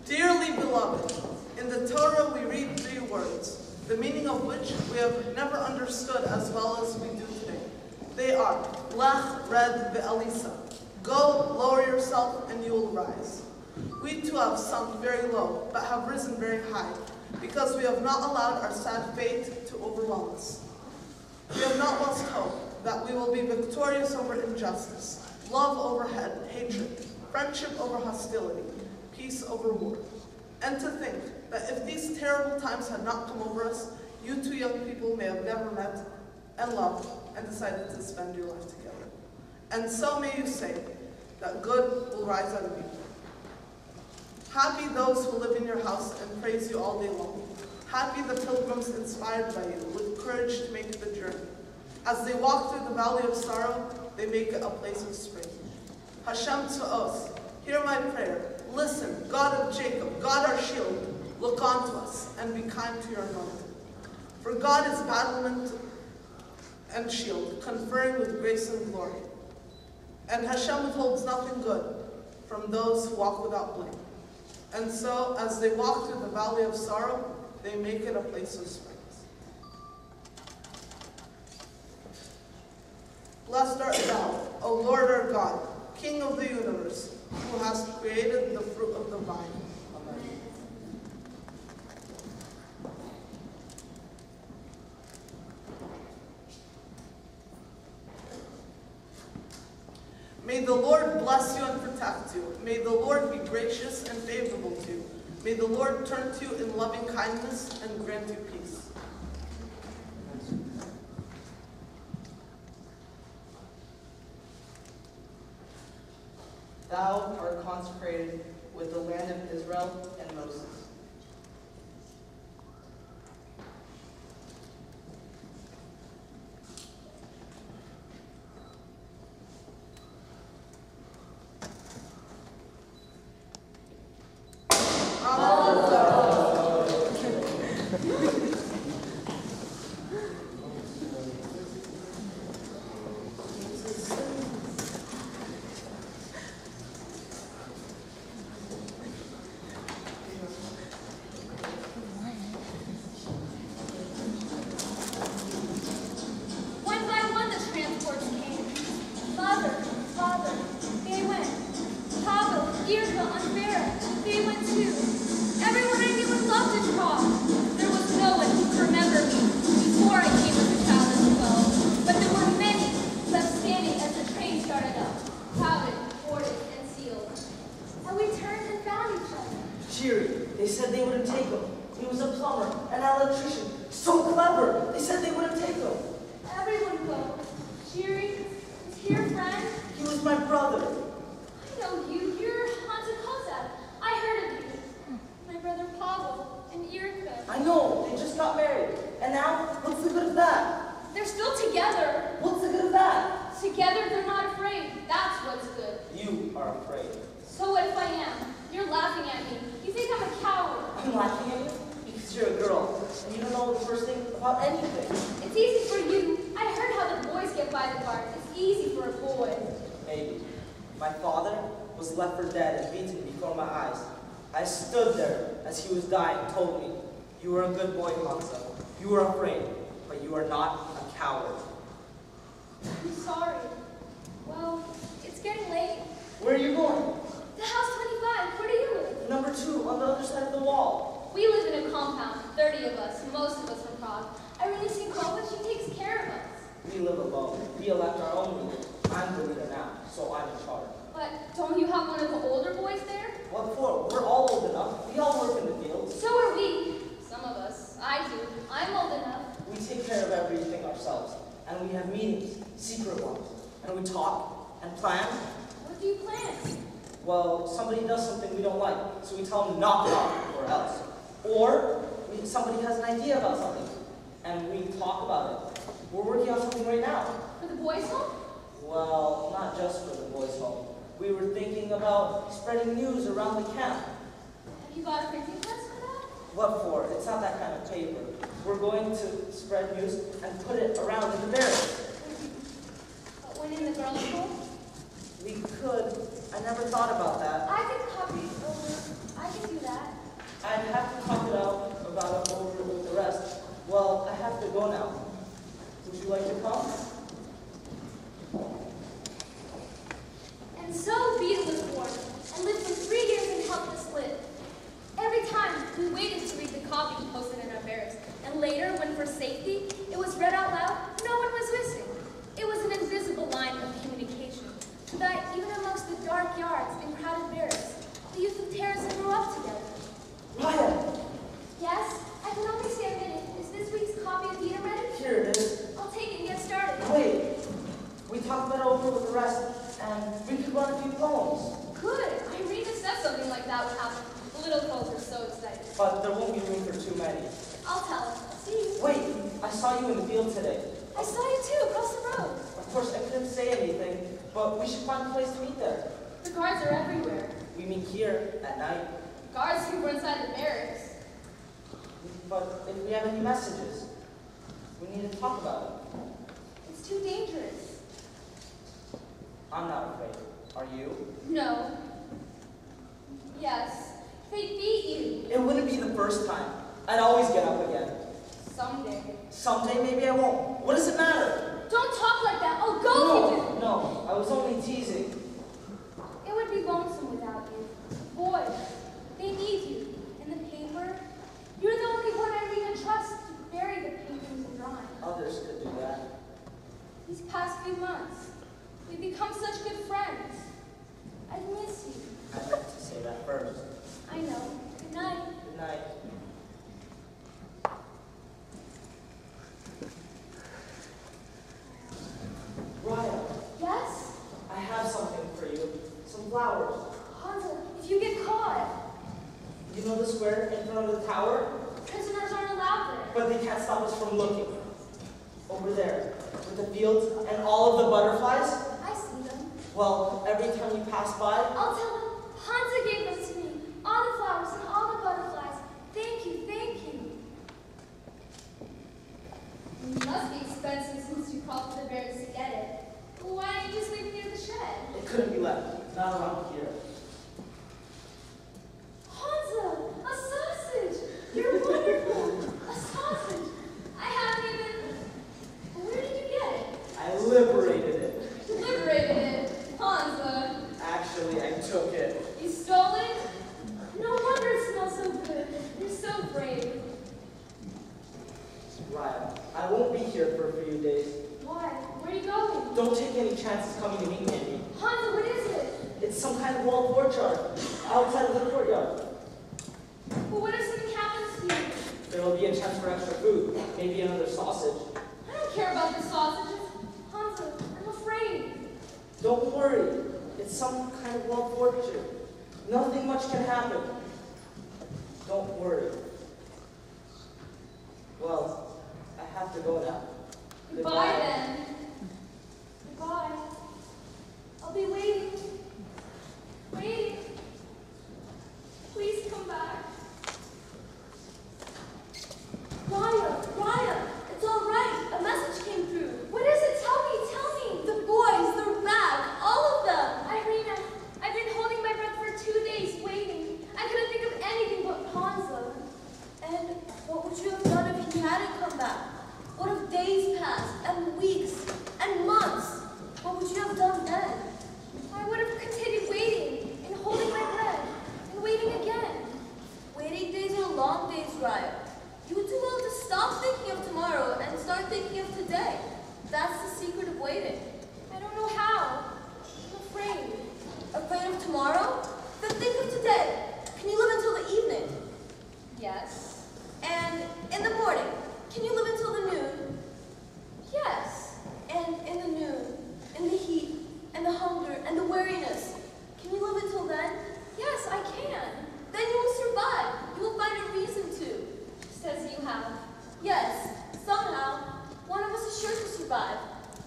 Dearly beloved, in the Torah we read 3 words, the meaning of which we have never understood as well as we do today. They are, Lech, Red, Ve'elisa. Go, lower yourself, and you will rise. We too have sunk very low, but have risen very high, because we have not allowed our sad fate to overwhelm us. We have not lost hope that we will be victorious over injustice, love over hatred, friendship over hostility, peace over war. And to think that if these terrible times had not come over us, you two young people may have never met and loved and decided to spend your life together. And so may you say that good will rise out of you. Happy those who live in your house and praise you all day long. Happy the pilgrims inspired by you with courage to make the journey. As they walk through the valley of sorrow, they make it a place of spring. Hashem Tzvaos, hear my prayer. Listen, God of Jacob, God our shield, look on to us and be kind to your anointed. For God is battlement and shield, conferring with grace and glory. And Hashem withholds nothing good from those who walk without blame. And so, as they walk through the valley of sorrow, they make it a place of springs. Blessed art thou, O Lord our God, King of the universe, who hast created the fruit of the vine. Amen. May the Lord bless you and protect you. May the Lord be gracious and favorable to you. May the Lord turn to you in loving kindness and grant you peace. Thou art consecrated with the land of Israel and Moses. was left for dead and beaten before my eyes. I stood there as he was dying and told me, "You are a good boy, Hamza. You are afraid, but you are not a coward." I'm sorry. Well, it's getting late. Where are you going? The house 25. Where do you live? Number 2, on the other side of the wall. We live in a compound, 30 of us, most of us from Prague. I really see Kova, she takes care of us. We live alone. We elect our own leader. I'm the leader now, so I'm in charge. But don't you have one of the older boys there? What for? We're all old enough. We all work in the fields. So are we. Some of us. I do. I'm old enough. We take care of everything ourselves. And we have meetings, secret ones. And we talk and plan. What do you plan? Well, somebody does something we don't like, so we tell them not to, or else. Or somebody has an idea about something, and we talk about it. We're working on something right now. For the boys' home? Well, not just for the boys' home. We were thinking about spreading news around the camp. Have you got a printing press for that? What for? It's not that kind of paper. We're going to spread news and put it around in the barracks. But when in the girls' home? We could. I never thought about that. I could copy it over. I could do that. I'd have to talk it out about it over with the rest. Well, I have to go now. Would you like to come? And so Vita was born, and lived for 3 years in helpless live. Every time, we waited to read the copy posted in our barracks, and later, when for safety, it was read out loud, no one was missing. It was an invisible line of communication, so that even amongst the dark yards and crowded barracks, the youth of Terrace grew up together. Ryan! Yes? I can only stay a minute. Is this week's copy of Vita ready? Here it is. I'll take it and get started. Wait. We talked about it over with the rest, and we could run a few poems. Good. Irina said something like that would happen. The little girls are so excited. But there won't be room for too many. I'll tell her. See you. Wait, I saw you in the field today. I saw you too, across the road. Of course, I couldn't say anything, but we should find a place to meet there. The guards are everywhere. We meet here at night. Guards who were inside the barracks. But if we have any messages, we need to talk about it. It's too dangerous. I'm not afraid. Are you? No. Yes. They beat you. It wouldn't be the first time. I'd always get up again. Someday. Someday, maybe I won't. What does it matter? Don't talk like that. I'll go if you do. No, I was only teasing. It would be lonesome without you. Boys, they need you. In the paper, you're the only one I read and trust to bury the paintings and drawings. Others could do that. These past few months, we've become such good friends. I miss you. I meant to say that first. I know. Good night. Good night. Raya, Yes? I have something for you. Some flowers. Hansa, if you get caught, You know the square in front of the tower? prisoners aren't allowed there. But they can't stop us from looking. Over there, with the fields and all of the butterflies. I see them. Well, every time you pass by, I'll tell them Hansa gave them to me. All the flowers and all the butterflies. Thank you, thank you. You must be expensive since you crawled to the barracks to get it. Why don't you just leave it near the shed? it couldn't be left. Not around here. Hansa, a sausage! You're wonderful! A sausage! I haven't even... Where did you get it? I liberated it. Liberated it. Hansa, Actually, I took it. you stole it? No wonder it smells so good. You're so brave. Raya, I won't be here for a few days. Why? Where are you going? Don't take any chances coming to meet me. Hansa, what is it? It's some kind of wall courtyard outside of the courtyard. Well, what if something happens to you? There will be a chance for extra food, maybe another sausage. I don't care about the sausages. Hansa, I'm afraid. Don't worry, it's some kind of wall fortune. Nothing much can happen. Don't worry. Well, I have to go now. Goodbye then. Goodbye. I'll be waiting. Waiting. Please come back. Raya, it's all right. A message came through. What is it? Tell me. The boys, they're back. All of them. Irina, I've been holding survive.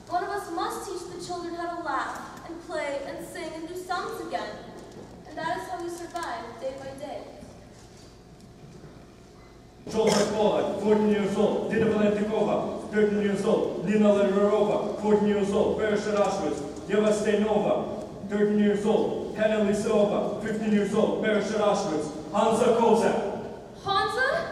One of us must teach the children how to laugh and play and sing and do songs again. And that is how we survive day by day. Joseph Pollack, 14 years old. Dina Valentikova, 13 years old. Lina Lerorova, 14 years old. Beresha Auschwitz. Yeva Steinova, 13 years old. Hena Lisova, 15 years old. Beresha Auschwitz. Hansa Kozak. Hansa?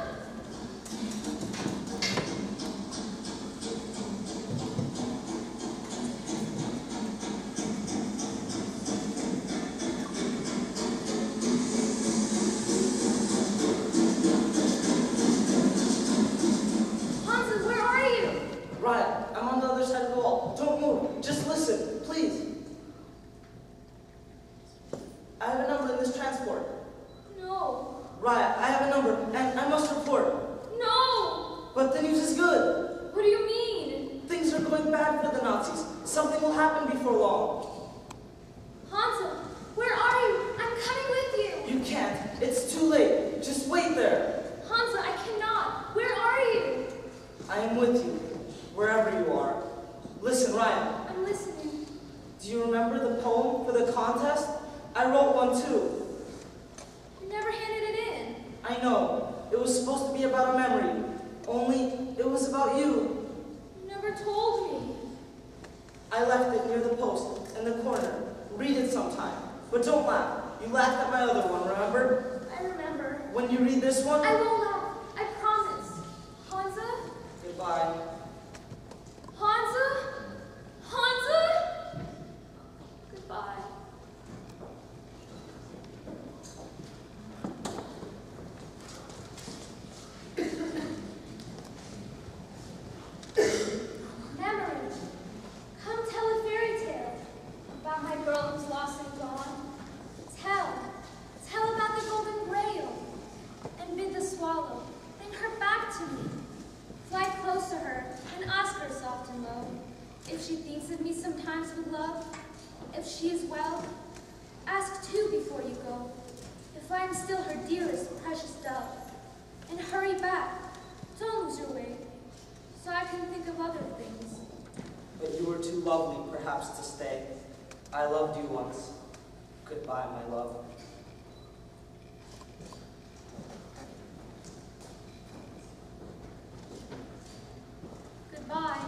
Ryan, I'm on the other side of the wall. Don't move. Just listen, please. I have a number in this transport. No. Ryan, I have a number, and I must report. No! But the news is good. What do you mean? Things are going bad for the Nazis. Something will happen before long. Hansa, where are you? I'm coming with you. You can't. It's too late. Just wait there. Hansa, I cannot. Where are you? I am with you, wherever you are. Listen, Ryan. I'm listening. Do you remember the poem for the contest? I wrote one too. You never handed it in. I know. It was supposed to be about a memory. Only, it was about you. You never told me. I left it near the post, in the corner. Read it sometime. But don't laugh. You laughed at my other one, remember? I remember. When you read this one? I won't laugh. I promise. Hansa? Goodbye. Hansa? Hansa? Goodbye. Memory, come tell a fairy tale about my girl who's lost and gone. Tell about the golden grail, and bid the swallow bring her back to me. Fly close to her and ask her soft and low if she thinks of me sometimes with love. If she is well, ask too before you go if I am still her dearest precious dove. And hurry back, don't lose your way, so I can think of other things. But you were too lovely, perhaps, to stay. I loved you once. Goodbye, my love. Goodbye.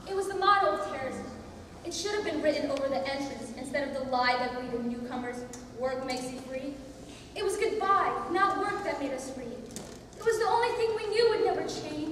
It was the motto of terrorism. It should have been written over the entrance instead of the lie that greeted newcomers, work makes you free. It was goodbye, not work, that made us free. It was the only thing we knew would never change.